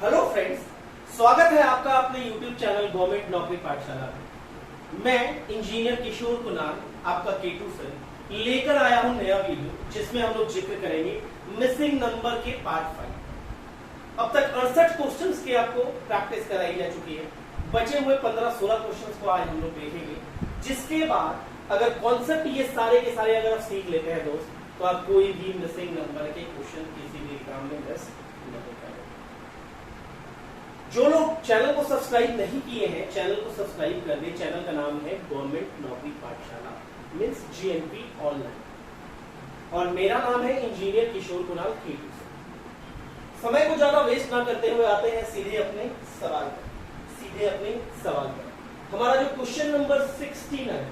Hello friends, स्वागत है आपका अपने YouTube चैनल गवर्नमेंट नौकरी पाठशाला में। मैं इंजीनियर किशोर कुणाल, आपका K2 सर, लेकर आया हूं नया वीडियो जिसमें हम लोग जिक्र करेंगे मिसिंग नंबर के पार्ट 5। अब तक 68 क्वेश्चंस की आपको प्रैक्टिस कराई जा चुकी है। बचे हुए 15-16 क्वेश्चंस को आज हम लोग देखेंगे, जिसके बाद अगर कॉन्सेप्ट ये सारे के सारे अगर आप सीख लेते हैं दोस्त, तो आप कोई भी मिसिंग नंबर के क्वेश्चन किसी भी एग्जाम में मिस नहीं करेंगे। जो लोग चैनल को सब्सक्राइब नहीं किए हैं, चैनल को सब्सक्राइब कर दे। चैनल का नाम है गवर्नमेंट नौकरी पाठशाला मींस GNP ऑनलाइन, और मेरा नाम है इंजीनियर किशोर कुणाल K2। समय को ज्यादा वेस्ट ना करते हुए आते हैं सीधे अपने सवाल पर। हमारा जो क्वेश्चन नंबर 69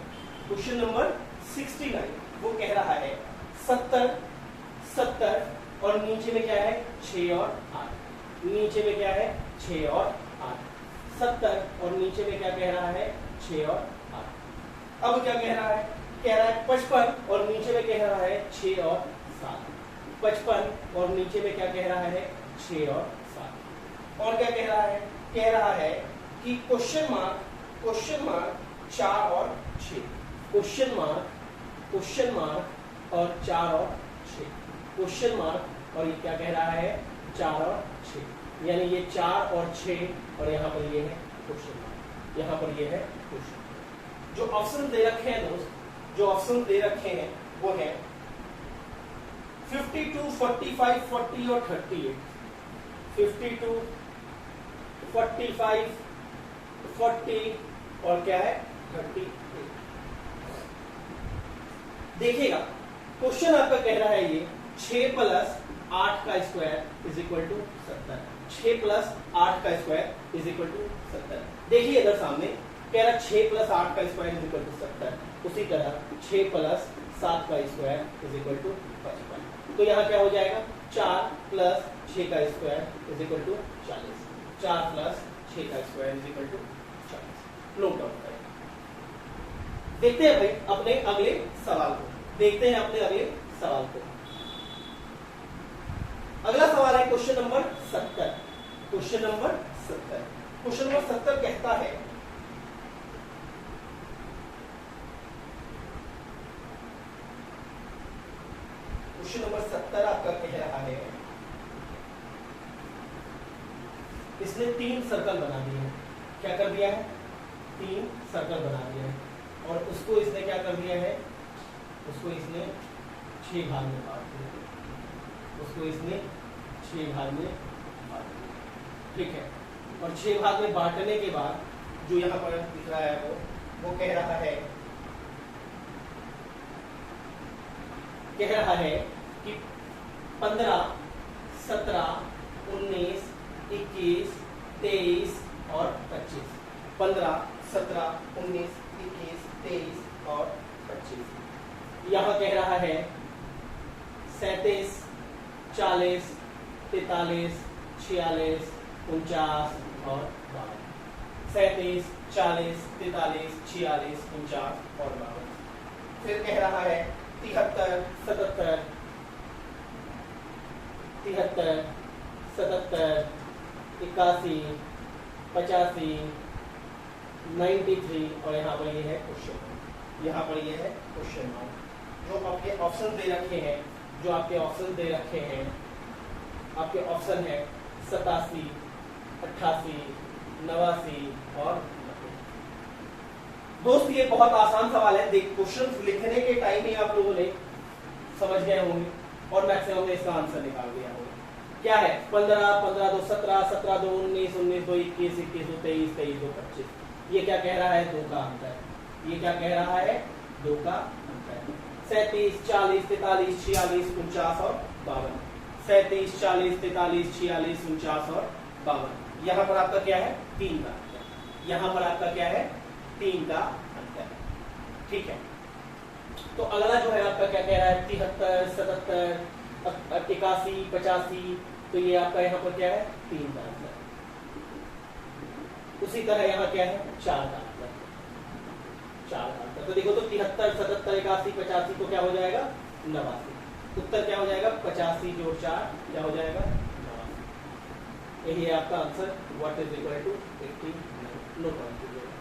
वो कह रहा है 70 और नीचे में क्या है 6 और 8। नीचे में क्या है 6 और 8। 70 और नीचे में क्या कह रहा है 6 और 8। अब क्या कह रहा है 55 और नीचे में कह रहा है 6 और 7। 55 और नीचे में क्या कह रहा है 6 और 7। और क्या कह रहा है कि क्वेश्चन मार्क 4 और 6। क्वेश्चन मार्क और 4 और 6। क्वेश्चन मार्क और ये क्या कह रहा है 4 और 6, यानी ये 4 और 6, और यहाँ पर ये है क्वेश्चन मार्क, यहाँ पर ये है क्वेश्चन। जो ऑप्शन दे रखे हैं दोस्त, जो ऑप्शन दे रखे हैं वो है 52, 45, 40 और 38। 52, 45, 40 और क्या है 38। देखिएगा क्वेश्चन आपका कह रहा है ये 6 प्लस 8 का square is equal to 70। 6 plus 8 का स्क्वायर इज इक्वल टू 70। देखिए इधर सामने कह रहा है 6 प्लस 8 का स्क्वायर इज इक्वल टू 70। उसी तरह 6 प्लस 7 का स्क्वायर इज इक्वल टू 55। तो यहाँ क्या हो जाएगा 4 प्लस 6 का square is equal to 40। 4 plus 6 का square is equal to 40। Note down करें। देखते हैं भाई अपने अगले सवाल को। अगला सवाल है क्वेश्चन नंबर 70। क्वेश्चन नंबर 70 कहता है आपका कह रहा है, इसने 3 सर्कल बना दिए हैं। क्या कर दिया है 3 सर्कल बना दिए हैं, और उसको इसने क्या कर दिया है, उसको इसने 6 भाग में बांट दिया। ठीक है, और 6 भाग में बांटने के बाद जो यहाँ पर दिख रहा है वो कह रहा है कि 15, 17, 19, 21, 23 और 25। 15, 17, 19, 21, 23 और 25। यहाँ कह रहा है 37, 40, 43, 46, 49 और 52। 37, 40, 43, 46, 49 और 52। फिर कह रहा है 73, 77, 81, 85, 93 और यहाँ पर ये है क्वेश्चन मार्क। जो आपके ऑप्शन दे रखे हैं, आपके ऑप्शन है 87, 88, 89 और 90। दोस्त ये बहुत आसान सवाल है। देख क्वेश्चन लिखने के टाइम ही आप लोगों ने समझ गए होंगे और मैक्सिमम ने इसका आंसर निकाल दिया होगा। क्या है 15, 15, 2, 17, 17, 2, 19, 19, 2, 21, 21, 2, 23, 23, 2, 25। ये क्या कह रहा है 2 का अंतर। 37, 40, 43, 46, 49 और 52। 37, 40, 43, 46, 49 और 52। यहाँ पर आपका क्या है 3 का अंतर। ठीक है, तो अगला जो है आपका क्या कह रहा है 73, 77, 81, 85। तो ये आपका यहाँ पर क्या है 3 का अंतर। उसी तरह यहाँ क्या है 4 का अंतर। तो देखो तो 73, 77, 81, 85 तो क्या हो जाएगा 89। उत्तर क्या हो जाएगा 85 जोड़ 4 क्या हो जाएगा 89। यही है आपका answer, what is equal to 89। No point कीजिएगा।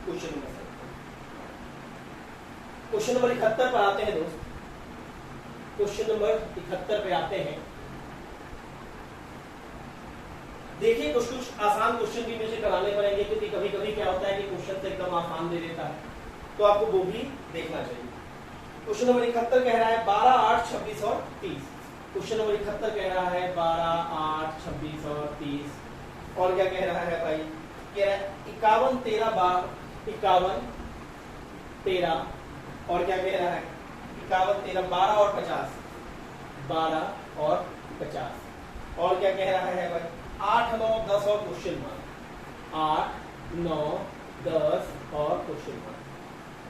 क्वेश्चन नंबर 7, क्वेश्चन नंबर 71 पर आते हैं दोस्त। क्वेश्चन नंबर 71 पे आते हैं। देखिए कुछ कुछ आसान क्वेश्चन भी मुझे कराने पड़ेंगे, क्योंकि कभी कभी क्या होता है कि क्वेश्चन से एकदम आसान दे देता है, तो आपको वो भी देखना चाहिए। क्वेश्चन नंबर 71 कह रहा है 12, 8, 26 और 30। क्वेश्चन नंबर 71 कह रहा है 12, 8, 26 और 30। और क्या कह रहा है भाई, कह रहा है 51, 13, 51, 13, और क्या कह रहा है 51, 13, 12 और 50, 12 और 50। और क्या कह रहा है भाई 8, 9, 10 और क्वेश्चन मार्क, 8, 9, 10 और क्वेश्चन मार्क।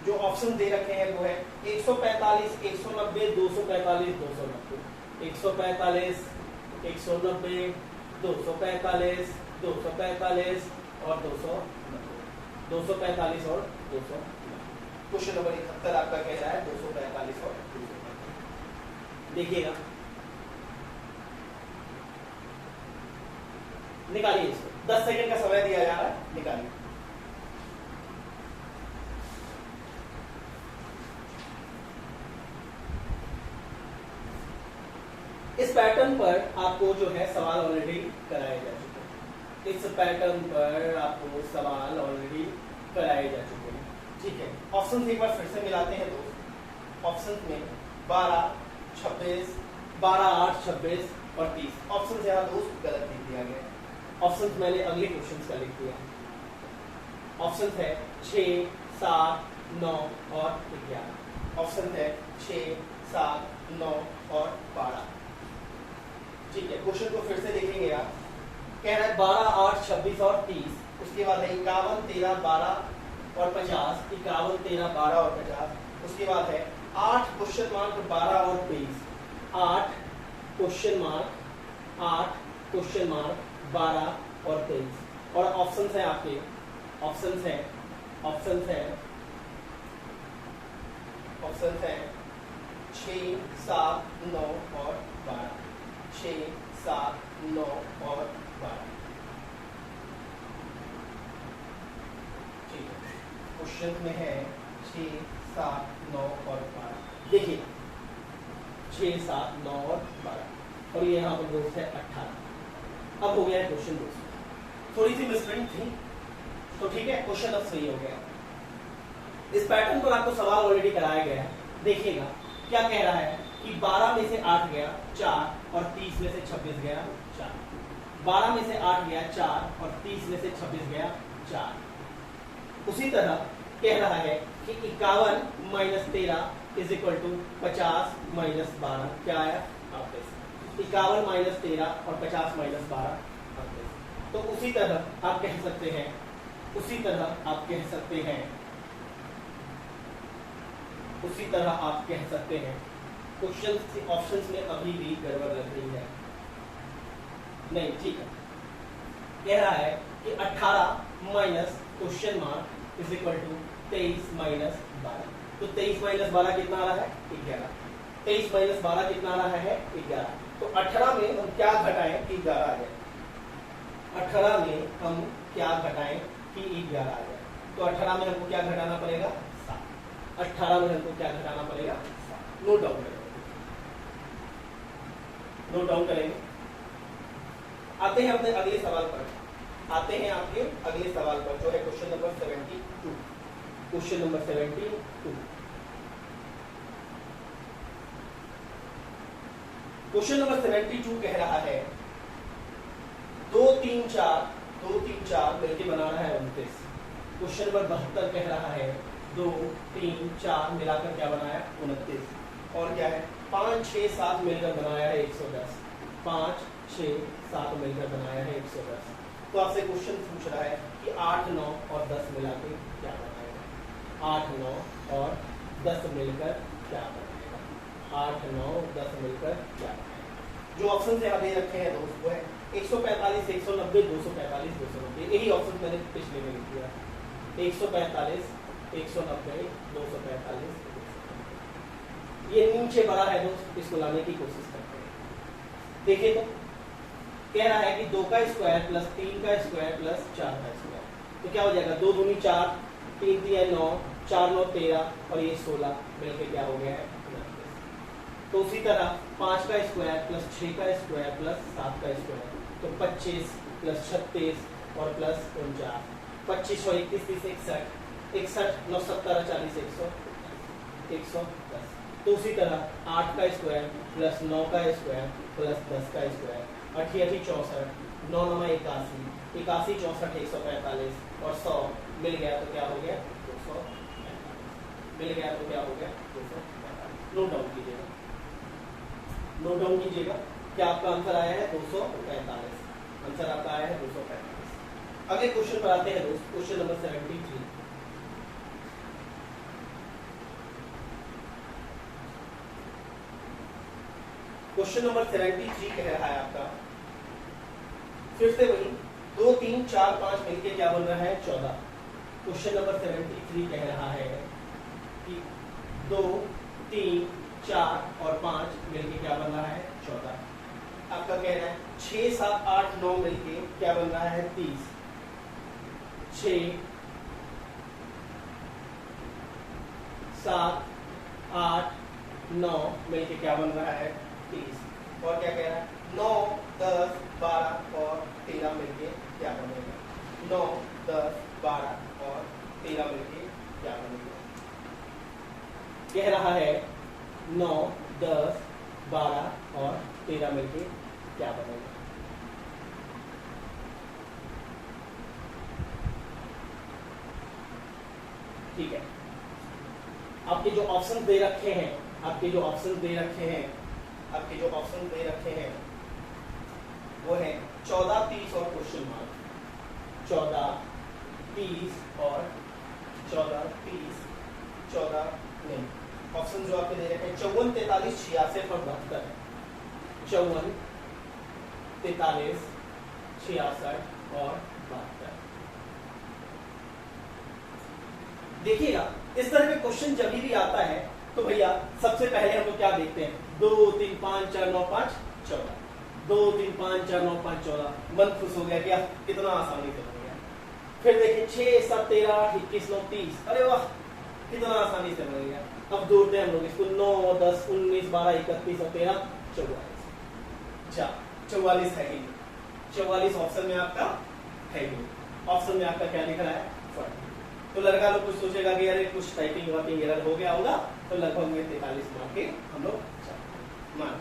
जो ऑप्शन दे रखे हैं वो है 145, 190, 245, 290, 145, 190, 245, 245 और 290, 245 और 290। क्वेश्चन नंबर 71 आपका कह रहा है 245 और 290। देखिएगा, निकालिए इसको, 10 सेकंड का समय दिया जा रहा है, निकालिए। इस पैटर्न पर आपको जो है सवाल ऑलरेडी कराए जा चुके हैं। इस पैटर्न पर आपको सवाल ऑलरेडी कराए जा चुके हैं, ठीक है। ऑप्शन एक बार फिर से मिलाते हैं दोस्त। ऑप्शन में 12, 26, 12, 8, 26 और 30। ऑप्शन यहाँ दोस्त गलत लिख दिया गया है। ऑप्शन मैंने अगले क्वेश्चन का लिख दिया। ऑप्शन है 6, 7, 9 और 11। ऑप्शन है 6, 7, 9 और 12, ठीक है। क्वेश्चन को फिर से देखेंगे आप। कह रहा है 12, 8, 26 और 30। उसके बाद है 51, 13, 12 और 50। 51, 13, 12 और 50। उसके बाद है 8 क्वेश्चन मार्क 12 और 23। 8 क्वेश्चन मार्क 8 क्वेश्चन मार्क 12 और 23। और ऑप्शंस है आपके, ऑप्शंस है 6, 7, 9 और 12। 6, 7, 9 और 12, ठीक है। क्वेश्चन में है 6, 7, 9 और 12। देखिए 6, 7, 9 और 12, और ये यहाँ पर दोस्त है 18। अब हो गया है क्वेश्चन दोस्त, थोड़ी सी मिसप्रिंट थी, तो ठीक है, क्वेश्चन अब सही हो गया। इस पैटर्न पर आपको सवाल ऑलरेडी कराया गया है। देखिएगा क्या कह रहा है कि 12 में से 8 गया 4 और 30 में से 26 गया 4। 12 में से 8 गया 4 और 30 में से 26 गया 4। उसी तरह कह रहा है कि 51 minus 13 is equal to 50 minus 12। क्या आया? 51 माइनस 13 और 50 माइनस 12। तो उसी तरह आप कह सकते हैं, उसी तरह आप कह सकते हैं, उसी तरह आप कह सकते हैं क्वेश्चन ऑप्शंस में अभी भी गड़बड़ लग रही है। नहीं, ठीक है। कह रहा है कि 18 minus question mark is equal to 23 minus 12। तो 23 माइनस 12 कितना आ रहा है? 11। 23 माइनस 12 कितना आ रहा है? 11। तो 18 में हम क्या घटाएं कि 11 आ जाए? 18 में हम क्या घटाएं कि 11 आ जाए? तो 18 में हमको क्या घटाना पड़ेगा? 7। 18 में हमको क्या घटाना पड़ेगा? 7। नोट डाउन करेंगे, नोट डाउन करेंगे। आते हैं अपने अगले सवाल पर, आते हैं आपके अगले सवाल पर, जो है question number 72। Question number 72। Question number 72 कह रहा है 2, 3, 4 मिलकर बना रहा है 29। क्वेश्चन नंबर 72 कह रहा है 2, 3, 4 मिलाकर क्या बनाया? 29। और क्या है? 5, 6, 7 मिलकर बनाया है 110। 5, 6, 7 मिलकर बनाया है 110। तो आपसे क्वेश्चन पूछ रहा है कि 8, 9 और 10 मिलाकर क्या बनाएगा? 8, 9 और 10 मिलकर क्या बनाएगा? 8, 9, 10 मिलकर क्या बनाएगा? जो ऑप्शन यहाँ दे रखे हैं दोस्त वो है 145, 190, 245, 290। यही ऑप्शन मैंने पिछले में लिख दिया। 145, 190, 245। ये नीचे बड़ा है दोस्त, इसको लाने की कोशिश करते हैं। देखिए तो कह रहा है कि 2 का स्क्वायर प्लस 3 का स्क्वायर प्लस 4 का स्क्वायर, तो क्या हो जाएगा 2 दूनी 4, 3 3 9, 4 9 13 और ये 16 मिलके क्या हो गया है 29। तो उसी तरह 5 का स्क्वायर प्लस 6 का स्क्वायर प्लस 7 का स्क्वायर, तो 25 प्लस 36 और प्लस 49, 25 और 31 30 61, 61 9 70 40 110। तो उसी तरह 8 का स्क्वायर प्लस 9 का स्क्वायर प्लस 10 का स्क्वायर, 88 64, 9 9 81, 81 64 145 और 100 मिल गया तो क्या हो गया 245, मिल गया तो क्या हो गया 245। नोट डाउन कीजिएगा, नोट डाउन कीजिएगा क्या आपका आंसर आया है 245, आंसर आपका आया है 245। अगले क्वेश्चन पर आते हैं दोस्त, क्वेश्चन नंबर 73। क्वेश्चन नंबर 73 कह रहा है आपका, फिर से वही 2 3 4 5 मिलके क्या बन रहा है 14। क्वेश्चन नंबर 73 कह रहा है कि 2 3 4 और 5 मिलके क्या बन रहा है 14। आपका कह रहा है 6 7 8 9 मिलके क्या बन रहा है 30, 6 7 8 9 मिलके क्या बन रहा है 30। और क्या कह रहा है 9 10 12 और 13 मिलके क्या बनेगा, 9 10 12 और 13 मिलके क्या बनेगा। कह रहा है 9 10 12 और 13 मिलके क्या बनेगा। ठीक है, आपके जो ऑप्शन दे रखे हैं, आपके जो ऑप्शन दे रखे हैं, आपके जो ऑप्शन दे रखे हैं वो है 14 30 और क्वेश्चन मार्क, 14 30 और 14 30 14 नहीं, ऑप्शन जो आपके दे रखे हैं 54 43 66 और 72 है, 54 43 66 और 72। देखिएगा इस तरह के क्वेश्चन जब भी आता है तो भैया सबसे पहले हम लोग क्या देखते हैं 2 3 5 4 9 5 14, 2 3 5 4 9 5 14, मन खुश हो गया क्या कितना आसानी से बन गया। फिर देखिए 6 7 13 21 9 30, अरे वाह कितना आसानी से बन गया। अब जोड़ते हैं हम लोग इसको 9 10 19 12 31 और 13 44। अच्छा 44 है ही, 44 ऑप्शन में आपका है ही, ऑप्शन में आपका क्या लिख रहा है 40। तो लड़का लोग कुछ सोचेगा कि अरे कुछ टाइपिंग वाइपिंग एरर हो गया होगा, तो लगभग में 43 मार्क के हम लोग मान,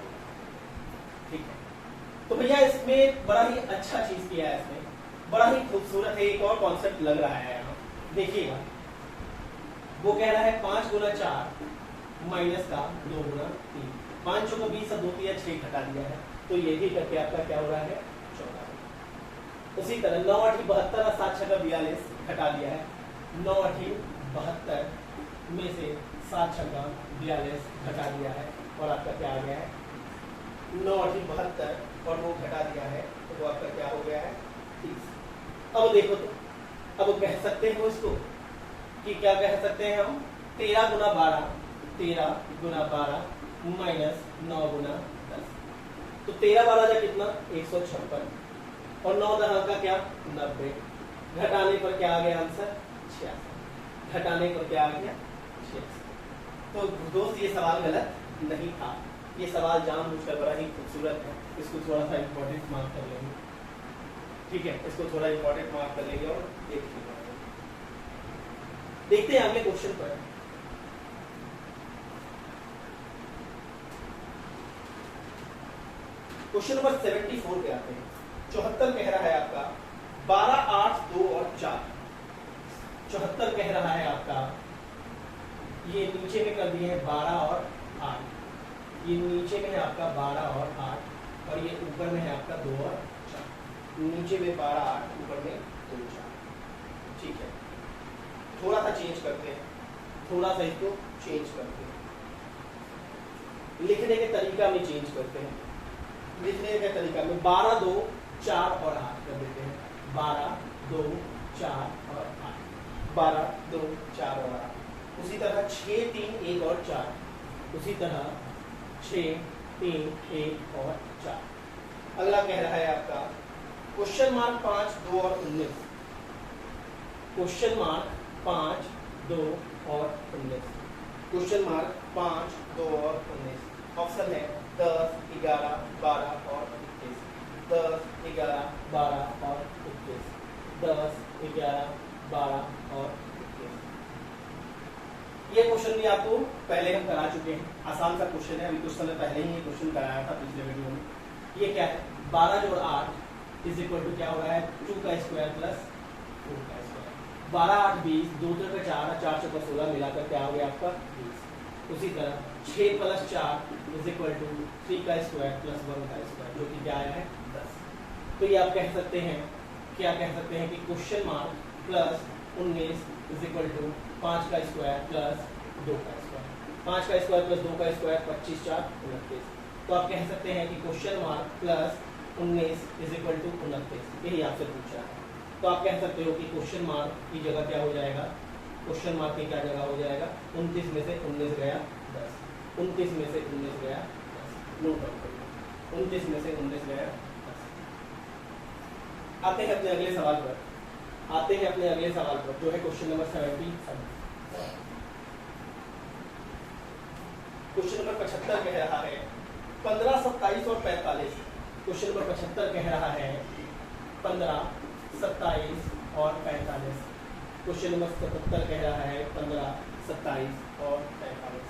ठीक है। तो भैया इसमें बड़ा ही अच्छा चीज किया है, इसमें बड़ा ही खूबसूरत है, एक और कॉन्सेप्ट लग रहा है यहाँ देखिएगा। वो कह रहा है 5 गुना 4 माइनस का 2 गुना 3, 5 को 20 और 2 3 6 घटा दिया है, तो ये भी करके आपका क्या हो रहा है 14। उसी तरह 9 8 72 और 7 6 42 घटा दिया है, 9 8 72 में से 7 6 42 घटा दिया है और आपका क्या आ गया है 9 8 72 और वो घटा दिया है तो वो आपका क्या हो गया है 30। अब देखो तो अब कह सकते हैं इसको कि क्या कह सकते हैं हम 13 गुना 12, 13 गुना 12 माइनस 9 गुना 10, तो 13 12 जा कितना 156 और 9 10 का क्या 90, घटाने पर क्या आ गया आंसर 86, घटाने पर क्या आ गया 86। तो दोस्त ये सवाल गलत नहीं था, ये सवाल जानबूझकर बड़ा ही खूबसूरत है, इसको थोड़ा सा इंपॉर्टेंट मार्क कर लेंगे, ठीक है, इसको थोड़ा इंपॉर्टेंट मार्क कर लेंगे और देखते हैं अगले क्वेश्चन पर। क्वेश्चन नंबर 74 पे आते हैं। 74 कह रहा है आपका 12 8 2 और 4, 74 कह रहा है आपका, ये नीचे में कर दिए हैं 12 और 8, ये नीचे में है आपका 12 और 8 और ये ऊपर में है आपका 2 और 4, नीचे में 12 8 ऊपर में 2 4, ठीक है। थोड़ा सा चेंज करते हैं, थोड़ा सा इसको चेंज करते हैं, लिखने के तरीका में चेंज करते हैं, लिखने के तरीका में 12 2 4 और 8 कर देते हैं, 12 2 4 और 8, 12 2 4 और 8। उसी तरह 6 3 1 और 4, उसी तरह 6 3 1 और 4। अगला कह रहा है आपका क्वेश्चन मार्क 5, 2 और 19। क्वेश्चन मार्क 5, 2 और 19। क्वेश्चन मार्क 5, 2 और 19। ऑप्शन है 10, 11, 12 और 21। 10, 11, 12 और 21। 10, 11, 12 और 21। ये क्वेश्चन भी आपको पहले हम करा चुके हैं, आसान सा क्वेश्चन है, अभी कुछ समय पहले ही ये क्वेश्चन कराया था पिछले वीडियो में। ये क्या है, 12 जोड़ 8 इज इक्वल टू क्या हो रहा है, 2 का स्क्वायर प्लस 4 का स्क्वायर। 12, 8, 20, 2 का 4, 4 चौका 16 मिलाकर क्या हो गया आपका 20। उसी तरह 6 प्लस 4 इज इक्वल टू 3 का स्क्वायर प्लस 1 का स्क्वायर, जो कि क्या है 10। तो ये आप कह सकते हैं, क्या कह सकते हैं कि question mark plus 19 is equal to 5 का स्क्वायर प्लस 2 का स्क्वायर। 5 का स्क्वायर प्लस 2 का स्क्वायर 25, 4, 29। तो आप कह सकते हैं कि question mark plus 19 is equal to 29। यही आपसे पूछा है, तो आप कह सकते हो कि क्वेश्चन मार्क की जगह क्या हो जाएगा, क्वेश्चन मार्क की क्या जगह हो जाएगा, 29 में से 19 गया 10। 29 में से 19 गया 10। नोट डाउन करिए, 29 में से 19 गया 10। आते हैं अपने अगले सवाल पर, आते हैं अपने अगले सवाल पर, जो है क्वेश्चन नंबर 77। क्वेश्चन नंबर 75 कह रहा है 15, 27 और 45। क्वेश्चन नंबर 75 कह रहा है 15, 27 और 45। क्वेश्चन नंबर 77 कह रहा है 15, 27 और 45।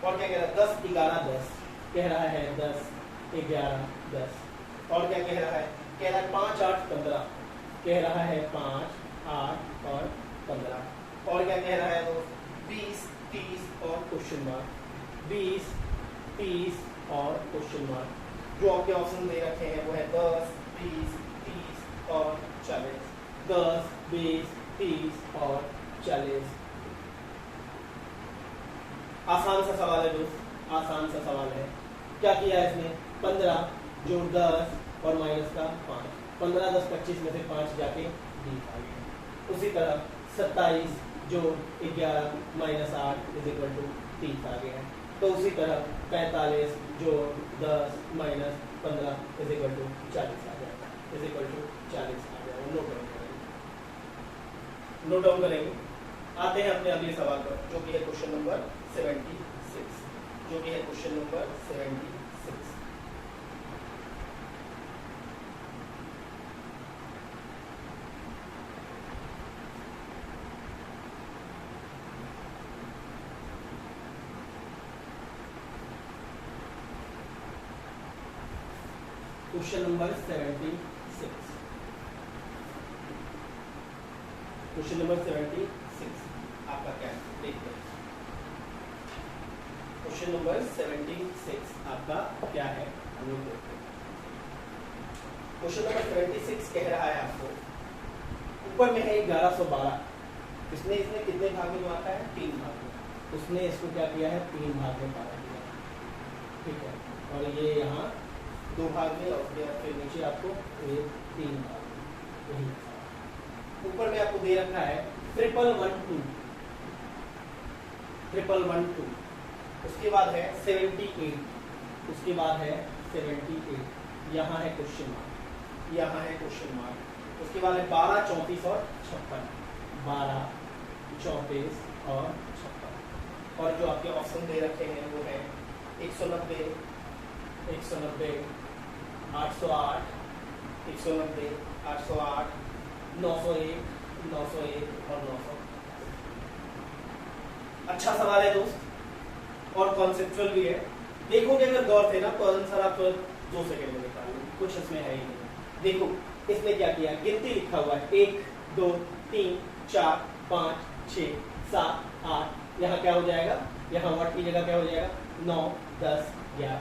और क्या कह रहा है, 10, 11, 10 कह रहा है, 10, 11, 10। और क्या कह रहा है, कह रहा है 5, 8, 15 कह रहा है, 5, 8 और 15। और क्या कह रहा है, 20, 30 और क्वेश्चन मार्क। 20, 30 और क्वेश्चन मार्क। जो आपके ऑप्शन दे रखे हैं वो है 10, 20, 30 और 40। 10, 20, 30 और 40। आसान सा सवाल है दोस्त, आसान सा सवाल है। क्या किया है इसने, 15 जोड़ 10 और माइनस का 5। 15, 10, 25 में से 5 जाके 20 आ गया। उसी तरह 27 जोड़ 11 माइनस 8 इज इक्वल टू 30 आ गया है। तो उसी तरह 45 जोड़ 10 माइनस 15 इज इक्वल टू 40 आ जाएगा, इज इक्वल टू 40 आ जाएगा। नोट डाउन करेंगे, नोट डाउन करेंगे। आते हैं अपने अगले सवाल पर, जो कि है क्वेश्चन नंबर 76, जो कि है question number 76। Question number 76, question number 76 आपका क्या है, देखते हैं। क्वेश्चन नंबर 76 आपका क्या है, हम लोग देखते हैं। क्वेश्चन नंबर 76 कह रहा है आपको, ऊपर में है 1112। इसने कितने भाग में बांटा है, 3 भाग में। उसने इसको क्या किया है, 3 भाग में बांट दिया, ठीक है। और ये यहाँ 2 भाग में, और फिर नीचे आपको 3 भाग में। यही ऊपर में आपको दे रखा है 1112, 1112। उसके बाद है 78, उसके बाद है 78। यहाँ है क्वेश्चन मार्क, यहाँ है क्वेश्चन मार्क। उसके बाद है 12, 34 और 56। 12, 34 और 56। और जो आपके ऑप्शन दे रखे हैं वो है 190, 190, 808, 190, 808, 901, 901 और 900। अच्छा सवाल है दोस्त, और कॉन्सेप्चुअल भी है। देखोगे अगर गौर से ना तो आंसर आप 2 सेकंड में निकाल लो, कुछ इसमें है ही नहीं। देखो इसने क्या किया, गिनती लिखा हुआ है 1, 2, 3, 4, 5, 6, 7, 8। यहाँ क्या हो जाएगा, यहाँ वर्ड की जगह क्या हो जाएगा, 9, 10, 11।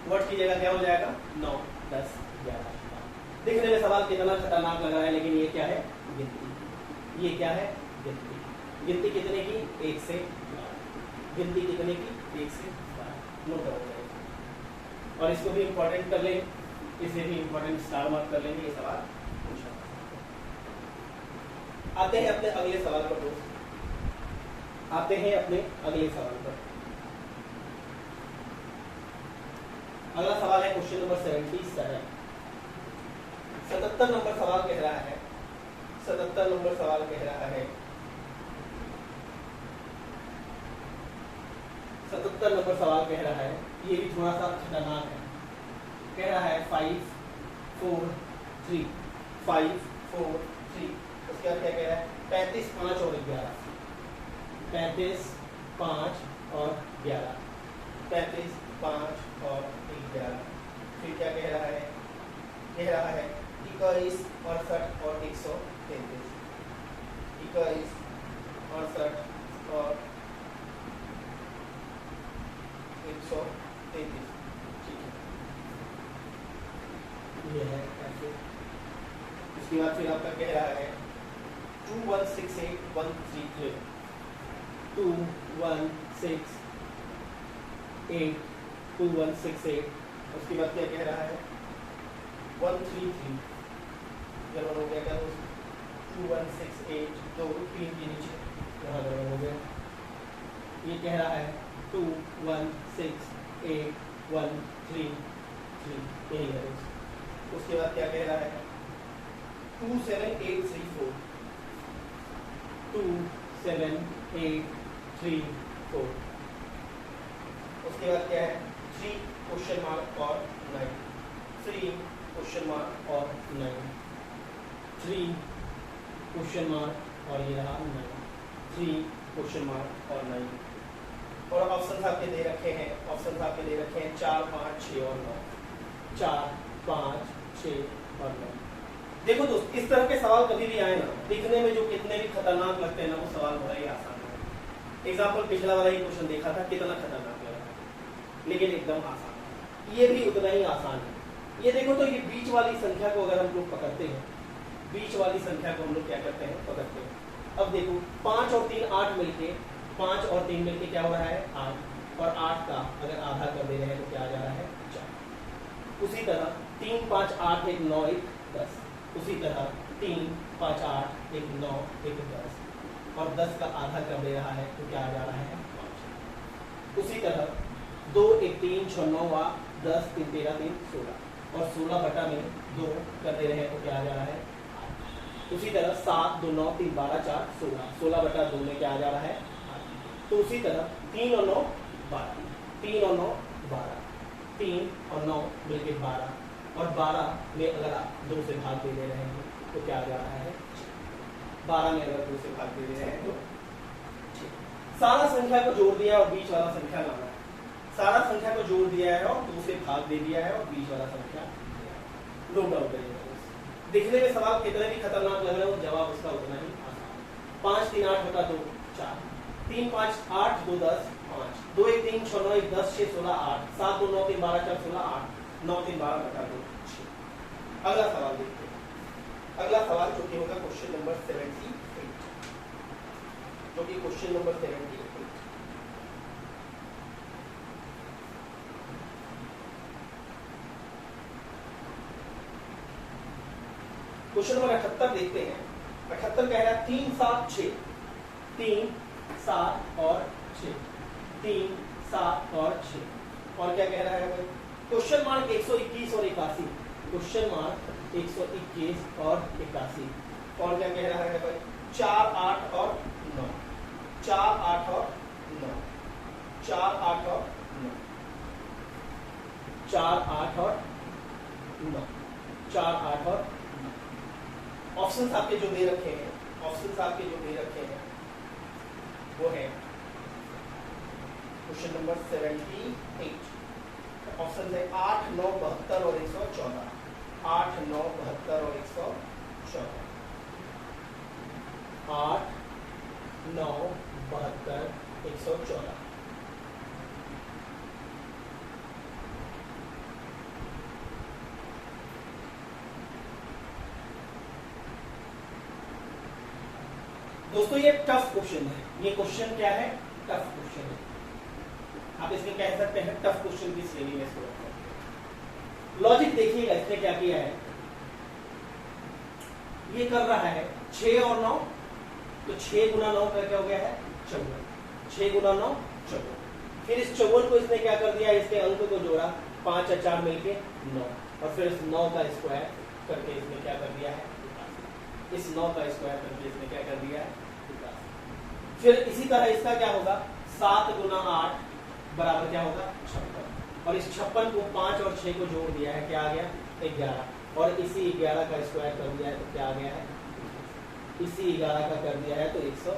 वर्ड की जगह क्या हो जाएगा, 9, 10, 11। देखने में सवाल कितना खतरनाक लग रहा है, लेकिन ये क्या है, गिनती। ये क्या है, गिनती। गिनती कितने की, 1 से 12। गिनती कितने की, 1 से 12। नोट डाउन करेंगे और इसको भी इंपॉर्टेंट कर लेंगे, इसे भी इंपॉर्टेंट स्टार मार्क कर लेंगे। ये सवाल पूछा। आते हैं अपने अगले सवाल पर दोस्त, आते हैं अपने अगले सवाल पर। अगला सवाल है क्वेश्चन नंबर 77। 77 नंबर सवाल कह रहा है 77 नंबर सवाल कह रहा है 77 नंबर सवाल कह रहा है, ये भी थोड़ा सा खतरनाक है। कह रहा है 5 4 3 5 4 3। उसके बाद क्या कह रहा है 35 5 और 11 35 5 और 11 35 5 और 11। फिर क्या कह रहा है 21 68 और 133 21 68 और 133। ठीक है, ये है ऐसे। उसके बाद फिर आपका कह रहा है 2168133 2168 उसके बाद क्या कह रहा है 133 जब हो गया क्या 2168 2 3 के नीचे यहाँ जब हो गया। ये कह रहा है 216813 यही है। उसके बाद क्या कह रहा है 27834 27834। उसके बाद क्या है 3 क्वेश्चन मार्क और 9 3 क्वेश्चन मार्क और 9 3 क्वेश्चन मार्क और ये रहा 9 3 क्वेश्चन मार्क और 9। और ऑप्शन आपके दे रखे हैं 4 5 6 और 9 4 5 6 और 9। देखो दोस्त, इस तरह के सवाल कभी भी आए ना, दिखने में जो कितने भी खतरनाक लगते हैं ना, वो सवाल बड़ा ही आसान है। एग्जाम्पल पिछला वाला ही क्वेश्चन देखा था, कितना खतरनाक लगा, लेकिन एकदम आसान है। ये भी उतना ही आसान है। ये देखो तो ये बीच वाली संख्या को अगर हम लोग पकड़ते हैं, बीच वाली संख्या को हम लोग क्या करते हैं पकड़ते हैं। अब देखो 5 और 3 8 मिलके 5 और 3 मिलके क्या हो रहा है 8, और 8 का अगर आधा कर दे रहे हैं तो क्या आ जा रहा है 4। उसी तरह 3 5 8 1 9 1 10। उसी तरह 3 5 8 1 9 1 10, और 10 का आधा कर दे रहा है तो क्या आ जा रहा है 5। उसी तरह 2 1 3 6 9 10 3 13 3 16, और 16 बटा में 2 कर दे रहे हैं तो क्या आ जा रहा है 8। उसी तरह 7 2 9 3 12 4 16, 16 बटा 2 में क्या आ जा रहा है 8। तो उसी तरह 3 और 9 12 3 और 9 12 3 और 9 मिलके 12, और 12 में अगर आप 2 से भाग दे रहे हैं तो क्या आ जा रहा है 12 में अगर 2 से भाग दे रहे हैं तो सारा संख्या को जोड़ दिया और बीच वाला संख्या लाना है। सारा संख्या को जोड़ दिया है और 2 से भाग दे दिया है और बीच वाला संख्या नोट डाउन करिएगा। दिखने में सवाल कितने भी खतरनाक लग रहे हो, जवाब उसका उतना ही आसान। 5 3 8 बटा 2 4 3 5 8 2 10 5 2 1 3 6 9 1 10 6 16 8 7 2 9 3 12 4 16 8 9 3 12 बटा 2 6। अगला सवाल देखते हैं। अगला सवाल जो कि होगा क्वेश्चन नंबर 78, जो कि क्वेश्चन नंबर 78। क्वेश्चन नंबर 78 देखते हैं। 78 कह रहा है 3 7 6 3 7 और 6 3 7 और 6, और क्या कह रहा है भाई क्वेश्चन मार्क 121 और 81, क्वेश्चन मार्क 121 और 81, और क्या कह रहा है भाई 4 8 और 9 4 8 और 9 4 8 और 9 4 8 और 9 4 8 और 9। ऑप्शंस आपके जो दे रखे हैं, वो है क्वेश्चन नंबर 78। ऑप्शन है 8 9 72 और 114 8 9 72 और 114 8 9 72 114। दोस्तों ये टफ क्वेश्चन है। ये क्वेश्चन क्या है टफ क्वेश्चन है। आप इसमें कह सकते हैं टफ क्वेश्चन की श्रेणी में इसको रख सकते हैं। लॉजिक देखिएगा इसने क्या किया है, ये कर रहा है 6 और 9, तो 6 गुना 9 का क्या हो गया है 54, 6 गुना 9 54। फिर इस 54 को इसने क्या कर दिया, इसके अंक को जोड़ा 5 और 4 मिलके 9, और फिर इस 9 का स्क्वायर करके इसमें क्या कर दिया है, इस 9 का स्क्वायर करके इसमें क्या कर दिया है, फिर इसी तरह इसका क्या होगा, 7 गुना 8 बराबर क्या होगा 56, और इस 56 को 5 और 6 को जोड़ दिया है, क्या आ गया 11, और इसी 11 का स्क्वायर कर दिया है तो क्या आ गया है, इसी 11 का कर दिया है तो 100।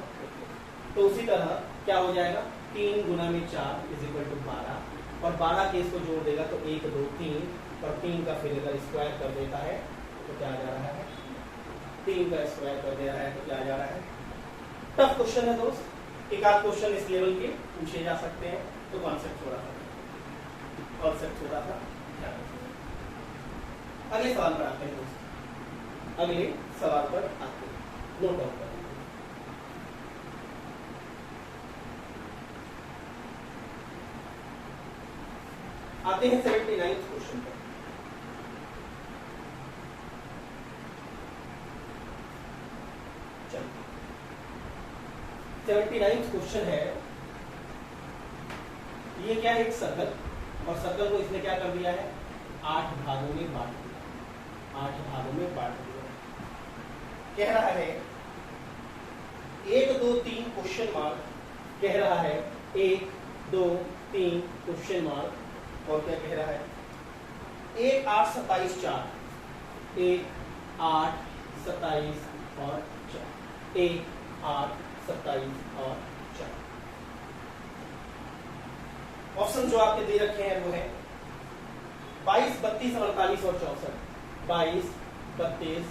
तो उसी तरह क्या हो जाएगा, 3 गुना में 4 इज इक्वल टू 12, और 12 के इसको जोड़ देगा तो 1 2 3, और 3 का फिर अगर स्क्वायर कर देता है तो क्या आ जा रहा है, 3 का स्क्वायर कर दे रहा है तो क्या आ जा रहा है। टफ क्वेश्चन है दोस्त, एक आध क्वेश्चन इस लेवल के पूछे जा सकते हैं, तो कॉन्सेप्ट थोड़ा सा ध्यान रखिए। अगले सवाल पर आते हैं दोस्त, अगले सवाल पर आते हैं, नोट डाउन करें। आते हैं 79th क्वेश्चन पर। चलिए 79th क्वेश्चन है, ये क्या है, एक सर्कल, और सर्कल को इसने क्या कर दिया है, 8 भागों में बांट दिया, 8 भागों में बांट दिया। कह रहा है 1 2 3 क्वेश्चन मार्क, कह रहा है 1 2 3 क्वेश्चन मार्क, और क्या कह रहा है, 1 8 27 4, 1 8 27 और 4, 1 8 27 और 4। ऑप्शन जो आपके दे रखे हैं वो है 22 32 48 और 64, 22 32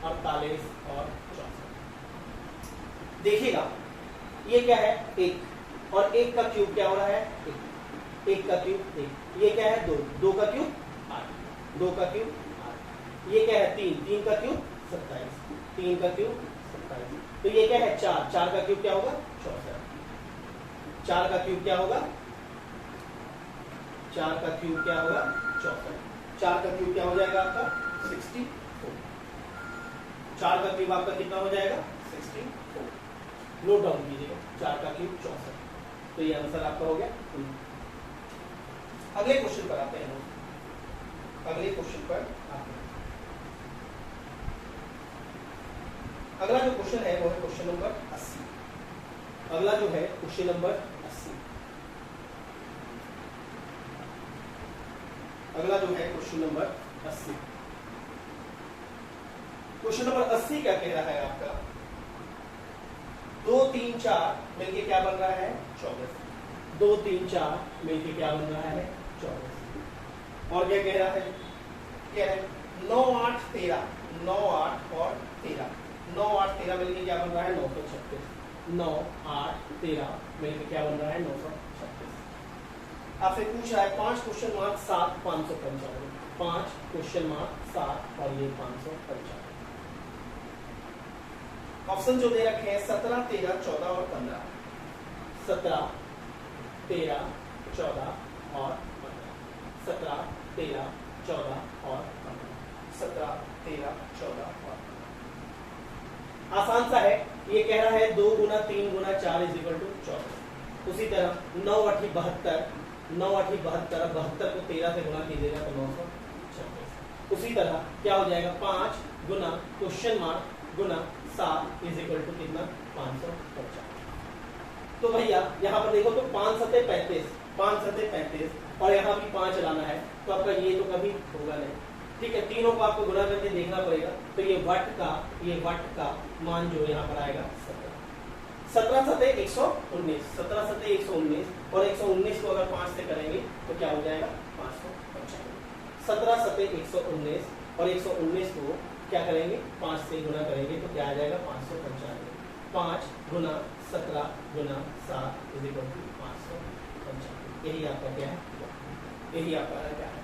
48 और 64। देखिएगा ये क्या है, 1, और 1 का क्यूब क्या हो रहा है, 1 का क्यूब 1, ये क्या है 2, 2 का क्यूब 8, 2 का क्यूब 8, ये क्या है 3, 3 का क्यूब 27, 3 का क्यूब 27, तो ये क्या है 4, 4 का क्यूब क्या होगा 64, 4 का क्यूब क्या होगा, 4 का क्यूब क्या होगा 64, 4 का क्यूब क्या हो जाएगा आपका 64, 4 का क्यूब आपका कितना हो जाएगा 64, नोट डाउन कीजिएगा, 4 का क्यूब 64, तो ये आंसर आपका हो गया। अगले क्वेश्चन पर आते हैं, अगले क्वेश्चन पर आते हैं। अगला जो क्वेश्चन है वो है क्वेश्चन नंबर 80। अगला जो है क्वेश्चन नंबर 80, अगला जो है क्वेश्चन नंबर 80। क्वेश्चन नंबर 80 क्या कह रहा है आपका, 2 3 4 मिलके क्या बन रहा है 24, 2 3 4 मिलके क्या बन रहा है 24, और क्या कह रहा है, क्या है 9 8 13, 9 8 और 13, 9 8 13 मिलके क्या बन रहा है 936, 9 8 13 मिलके क्या बन रहा है 936। आपसे पूछ रहा है 5 क्वेश्चन मार्क 7 595, 5 क्वेश्चन मार्क 7 और ये 595। ऑप्शन जो दे रखे हैं 17 13 14 और 15, 17 13 14 और 17 13 14 और 17 13 14 और, आसान सा है, ये कह रहा है 2 गुना 3 गुना 4 इज इक्वल टू 24। उसी तरह 9 8 72, 9 8 72, 72 को 13 से गुना कीजिएगा तो 936। उसी तरह क्या हो जाएगा 5 गुना क्वेश्चन मार्क गुना 7 इज इक्वल टू कितना 550। तो भैया यहाँ पर देखो तो 5 7 35, 5 7 35, और यहाँ भी 5 लाना है, तो आपका ये तो कभी होगा नहीं, ठीक है, तीनों को आपको गुना करके देखना पड़ेगा। तो ये वट का मान जो यहाँ पर आएगा 17 7 119, 17 7 119, और 119 को अगर 5 से करेंगे तो क्या हो जाएगा 595। 17 7 119, और 119 को क्या करेंगे 5 से गुना करेंगे तो क्या आ जाएगा 595। 5 गुना 17 गुना 7 इज इक्वल टू 595। यही आपका क्या है, यही आपका क्या है,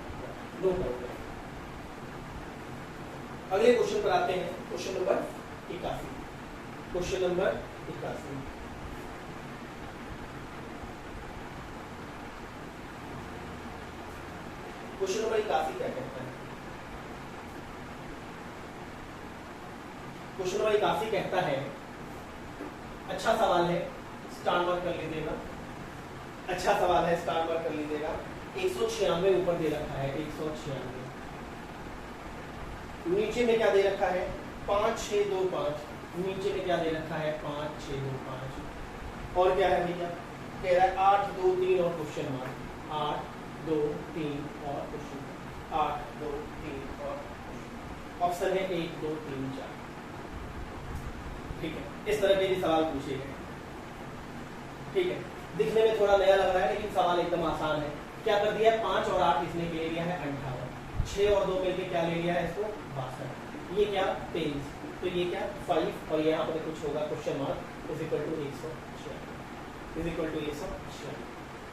नोट डाउन। अगले क्वेश्चन पर आते हैं, question number 81। Question number 81, question number 81 क्या कहता है, क्वेश्चन नंबर 81 कहता है, अच्छा सवाल है, स्टार मार्क कर लीजिएगा, अच्छा सवाल है, स्टार मार्क कर लीजिएगा। 196 ऊपर दे रखा है 196, नीचे में क्या दे रखा है 5625, नीचे में क्या दे रखा है 5625, और क्या है भैया कह रहा है 8 2 3 और क्वेश्चन मार्क, 8 2 3 और क्वेश्चन, 8 2 3 और ऑप्शन है 1 2 3 4। ठीक है, इस तरह के भी सवाल पूछे गए। ठीक है, दिखने में थोड़ा नया लग रहा है लेकिन सवाल एकदम आसान है। क्या कर दिया है 5 और 8 इसने ले लिया है 58, 6 और 2 मिलके क्या ले लिया है इसको 62, ये क्या 23, तो ये क्या 5 और यहाँ पर कुछ होगा question mark is equal to 196 is equal to 196।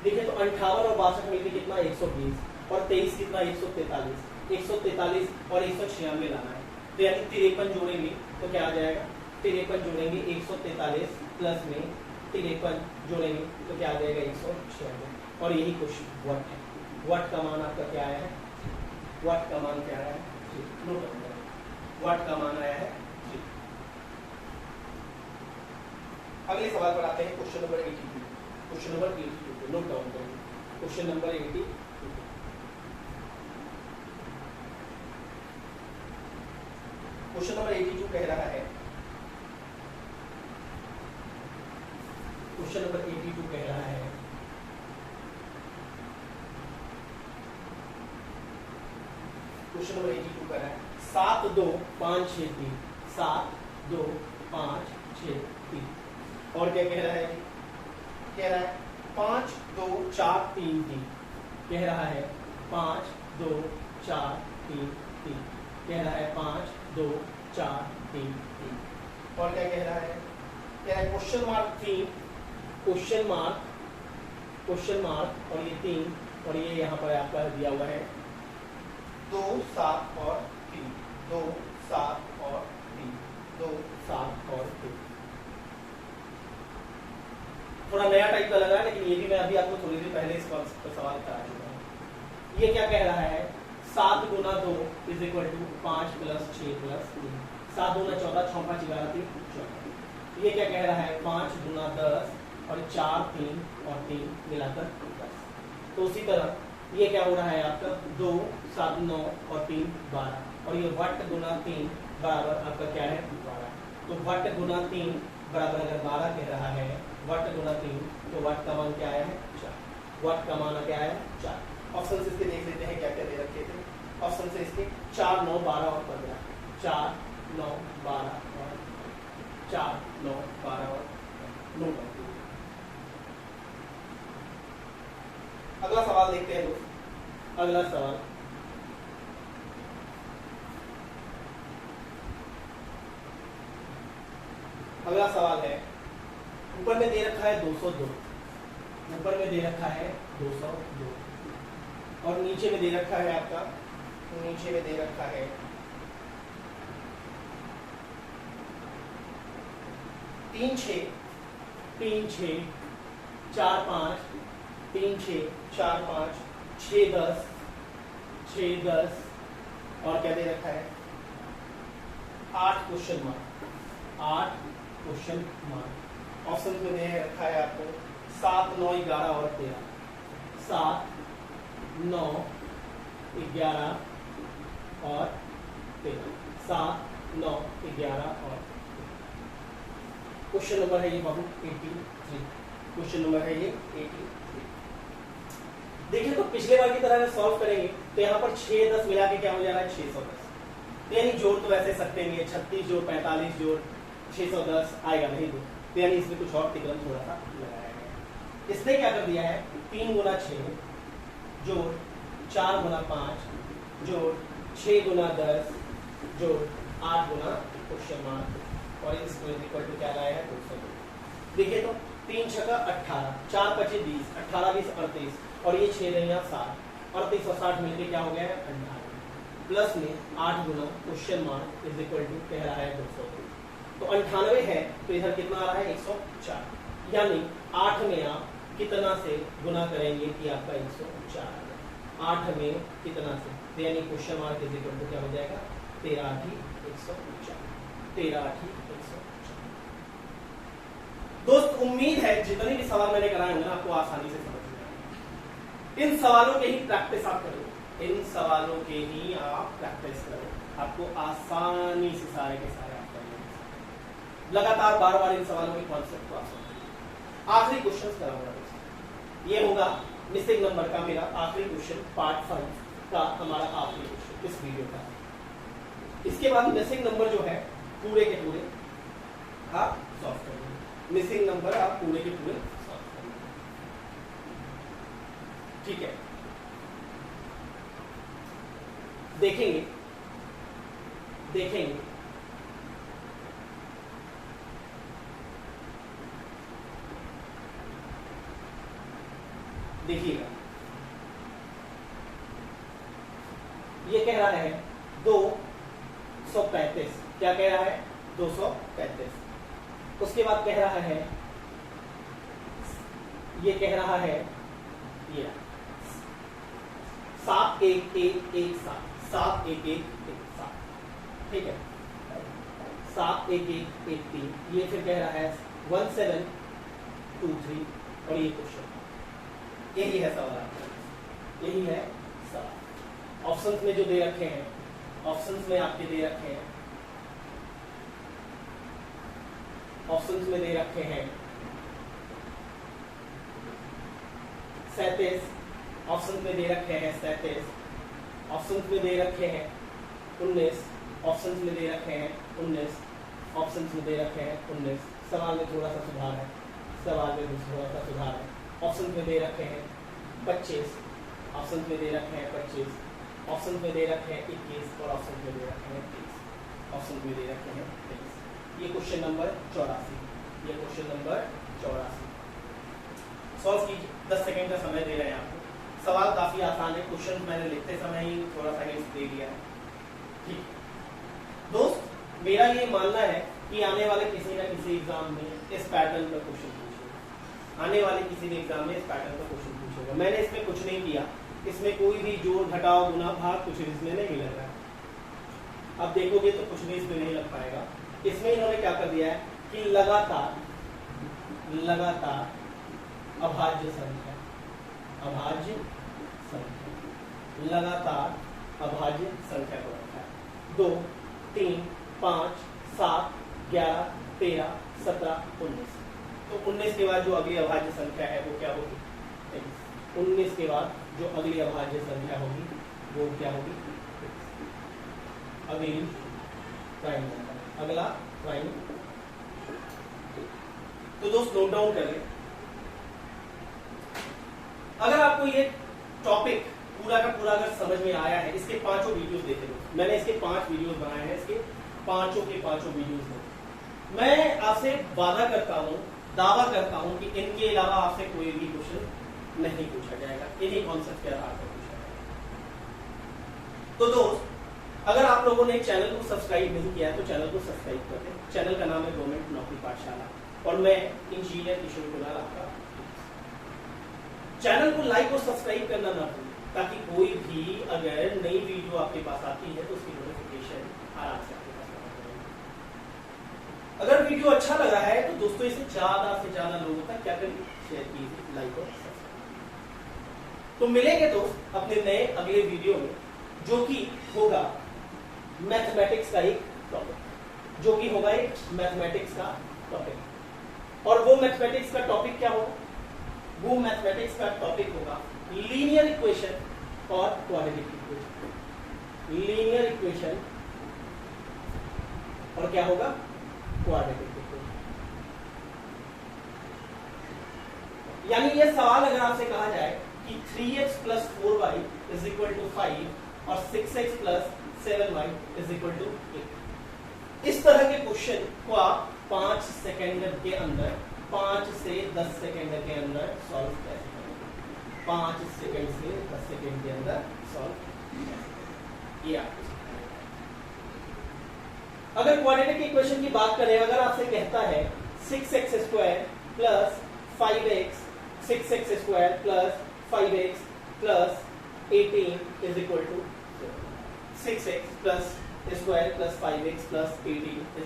देखिए तो 58 और 62 मिलके कितना 120 और 23 कितना 143, 143 और 196 लाना है, तो यानी 53 जोड़ेंगे तो क्या आ जाएगा 53 जोड़ेंगे 143 प्लस में 53 जोड़ेंगे तो क्या आ जाएगा 196, और यही कुछ वट है। वट का मान आपका क्या आया है, वट का मान क्या आया है, वट का मान आया है। अगले सवाल पर आते हैं, question number 82, question number 82 note down करें, क्वेश्चन नंबर 82। क्वेश्चन नंबर 82 कह रहा है, क्वेश्चन नंबर 82 कह रहा है क्वेश्चन नंबर 82 कह रहा है 7 2 5 6 3, 7 2 5 6 3, और क्या कह रहा है, कह रहा है 5 2 4 3 3, कह रहा है 5 2 4 3 3, कह रहा है 5 2 4 3 3, और क्या कह रहा है, कह रहा है क्वेश्चन मार्क 3, क्वेश्चन मार्क और ये 3 और ये यहाँ पर आपका दिया हुआ है 2 7 और 3, 2 7 और 3, 2 7 और 3। थोड़ा नया टाइप का लग रहा है लेकिन ये भी मैं अभी आपको थोड़ी देर पहले इस सवाल करा चुका हूँ। ये क्या कह रहा है 7 गुना 2 is equal to 5 plus 6 plus 3, 7 गुना 14 6 5 11 3 14। ये क्या कह रहा है 5 गुना 10 और 4 3 और 3 मिलाकर 10। तो उसी तरह ये क्या हो रहा है आपका 2 7 9 और 3 12, और ये वट गुना 3 बराबर आपका क्या है 12। तो वट गुना 3 बराबर अगर 12 कह रहा है, वट गुना 3 तो वट का मान क्या आया है 4, वट का मान क्या आया है 4। ऑप्शन से इसके देख लेते हैं क्या क्या दे रखे थे। ऑप्शन से इसके 4 9 12 और 15, 4 9 12 और 4 9 12 और 9। अगला सवाल देखते हैं दोस्त, अगला सवाल है, ऊपर में दे रखा है 202, ऊपर में दे रखा है 202 और नीचे में दे रखा है आपका, नीचे में दे रखा है 3 6 3 6 4 5 3 6 4 5 6 10 6 10 और क्या दे रखा है 8 question mark, 8 question mark. Option में दे रखा है आपको 7 9 11 और 13, 7 9 11 और 13, 7 9 11 और क्वेश्चन नंबर है ये बाबू 83, क्वेश्चन नंबर है ये 83। देखिए तो पिछले बार की तरह सॉल्व करेंगे तो यहाँ पर 6 10 मिला के क्या हो जा रहा है 610, यानी जोड़ तो वैसे सकते नहीं है, 36 जोड़ 45 जोड़ 610 आएगा नहीं दो, तो यानी इसमें कुछ और टिकन थोड़ा सा लगाया गया। इसने क्या कर दिया है 3 गुना 6 जोड़ 4 गुना 5 जोड़ 6 गुना 10 जोड़ 8 गुना क्वेश्चन मार्क और इसको इक्वल टू क्या लाया है 202। देखिए तो 3 छक्का 18, 4 25 20, 18 20 38 और ये 6 नहीं 7, 38 और 60 मिलकर क्या हो गया है 98 प्लस में 8 गुना question mark is equal to कह रहा है 202। तो 98 है तो इधर कितना आ रहा है 104, यानी 8 में आप कितना से गुना करेंगे कि आपका 104 आ जाए। 8 में कितना से, तो यानी question mark is equal to क्या हो जाएगा 13 8 104, 13 8 104। दोस्त उम्मीद है जितने भी सवाल मैंने कराए होंगे आपको आसानी से समझ में आएंगे। इन सवालों के ही प्रैक्टिस आप करो, इन सवालों के ही आप प्रैक्टिस करो, आपको आसानी से सारे के सारे आप कर लेंगे। लगातार बार बार इन सवालों के कॉन्सेप्ट को आप समझिए। आखिरी क्वेश्चन कराऊंगा, ये होगा मिसिंग नंबर का मेरा आखिरी क्वेश्चन, पार्ट 5 का हमारा आखिरी क्वेश्चन इस वीडियो का। इसके बाद मिसिंग नंबर जो है पूरे के पूरे आप सॉल्व करेंगे, मिसिंग नंबर आप पूरे के पूरे सॉल्व करेंगे, ठीक है। देखेंगे देखिएगा, ये कह रहा है 235, क्या कह रहा है 235। उसके बाद कह रहा है, ये कह रहा है ये 7 1 1 1 7, 7 1 1 1 7, ठीक है। 7 1 1 1 3, ये फिर कह रहा है 1 7 2 3, और ये क्वेश्चन, यही है सवाल आपका, यही है सवाल। ऑप्शंस में जो दे रखे हैं, ऑप्शंस में आपके दे रखे हैं, ऑप्शंस में दे रखे हैं 37, ऑप्शंस में दे रखे हैं 37, ऑप्शंस में दे रखे हैं 19, ऑप्शंस में दे रखे हैं 19, ऑप्शंस में दे रखे हैं 19। सवाल में थोड़ा सा सुधार है, सवाल में थोड़ा सा सुधार है। ऑप्शंस में दे रखे हैं 25, ऑप्शंस में दे रखे हैं 25, ऑप्शंस में दे रखे हैं 21, और ऑप्शंस में दे रखे हैं 30, ऑप्शंस में दे रखे हैं 23। ये क्वेश्चन नंबर 84, ये क्वेश्चन नंबर 84 सॉल्व कीजिए। 10 सेकंड का समय दे रहे हैं आपको। सवाल काफी आसान है, क्वेश्चन मैंने लिखते समय ही थोड़ा सा हिंट दे दिया है, ठीक। दोस्त, मेरा ये मानना है कि आने वाले किसी ना किसी एग्जाम में इस पैटर्न का क्वेश्चन पूछेगा, आने वाले किसी भी एग्जाम में इस पैटर्न का क्वेश्चन पूछेगा। मैंने इसमें कुछ नहीं किया, इसमें कोई भी जोड़ घटाव गुना भाग कुछ इसमें नहीं लग रहा है। अब देखोगे तो कुछ भी इसमें नहीं लग पाएगा। इसमें इन्होंने क्या कर दिया है कि लगातार अभाज्य संख्या, लगातार अभाज्य संख्या को रखा है। 2 3 5 7 11 13 17 19। तो 19 के बाद जो अगली अभाज्य संख्या है वो क्या होगी? 19 के बाद जो अगली अभाज्य संख्या होगी वो क्या होगी? अगली प्राइम नंबर, अगला प्राइम। तो दोस्त नोट डाउन कर ले। अगर आपको ये टॉपिक पूरा का पूरा अगर समझ में आया है, इसके 5 वीडियोस देख लो, मैंने इसके 5 वीडियोस बनाए हैं, इसके 5 के 5 वीडियोस में मैं आपसे वादा करता हूं, दावा करता हूं कि इनके अलावा आपसे कोई भी क्वेश्चन नहीं पूछा जाएगा, इन्हीं कॉन्सेप्ट के आधार पर पूछा जाएगा। तो दोस्त, अगर आप लोगों ने चैनल को सब्सक्राइब नहीं किया तो चैनल को सब्सक्राइब कर दें। चैनल का नाम है गवर्नमेंट नौकरी पाठशाला और मैं इंजीनियर किशोर कुमार आपका। चैनल को लाइक और सब्सक्राइब करना ना भूलें, ताकि कोई भी अगर नई वीडियो आपके पास आती है तो उसकी नोटिफिकेशन आराम से आपके पास पहुंच जाएगी। अगर वीडियो अच्छा लगा है तो दोस्तों इसे ज्यादा से ज्यादा लोगों तक क्या करिए, शेयर कीजिए, लाइक और सब्सक्राइब। तो मिलेंगे दोस्त अपने नए अगले वीडियो में, जो कि होगा मैथमेटिक्स का एक टॉपिक, जो कि होगा एक मैथमेटिक्स का टॉपिक। और वो मैथमेटिक्स का टॉपिक क्या होगा? वो मैथमेटिक्स का टॉपिक होगा लीनियर इक्वेशन और क्वाड्रेटिक इक्वेशन। लीनियर इक्वेशन और क्या होगा? Quadratic equation. यानी ये सवाल अगर आपसे कहा जाए कि 3x + 4y = 5 और 6x + 7y = 8, इस तरह के क्वेश्चन को आप 5 सेकंड के अंदर, 5 से 10 सेकंड के अंदर सॉल्व कैसे करेंगे? 5 सेकंड से 10 सेकंड के अंदर सॉल्व ये आपको सिखाया। अगर क्वाड्रेटिक इक्वेशन की बात करें, अगर आपसे कहता है 6x² + 5x, 6x² + 5x + 18 = 0। 6x + 5x + 18 =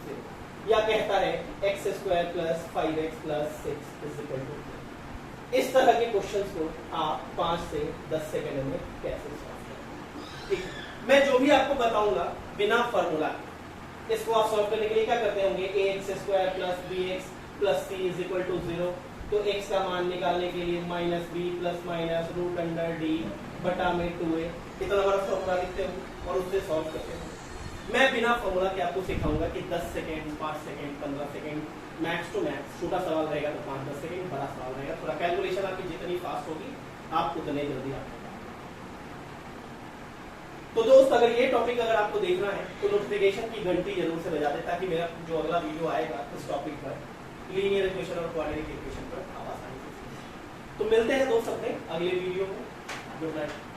0। या कहता है x² + 5x + 6 = 0। इस तरह के क्वेश्चंस को आप 5 से 10 सेकंड में कैसे सॉल्व करें। ठीक है, मैं जो भी आपको बताऊंगा बिना फॉर्मूला, इसको आप सॉल्व करने के लिए क्या करते होंगे, ax² plus bx plus c is equal to 0। तो x का मान निकालने के लिए minus b plus minus root under d बटा में 2a, इतना बड़ा फॉर्मूला लिखते हो और उससे सॉल्व करते हो। मैं बिना फॉर्मूला के आपको सिखाऊंगा कि 10 second, 5 second, 15 second, max to max. छोटा सवाल रहेगा तो 5-10 सेकंड, बड़ा सवाल रहेगा थोड़ा कैलकुलेशन आपकी जितनी फास्ट होगी आप उतने जल्दी आप। तो दोस्त अगर ये टॉपिक अगर आपको देखना है तो नोटिफिकेशन की घंटी जरूर से बजा दे, ताकि मेरा जो अगला वीडियो आएगा इस टॉपिक पर, लीनियर इक्वेशन और क्वाड्रेटिक इक्वेशन पर, आप आसानी से। तो मिलते हैं दोस्त अपने अगले वीडियो में। Good night.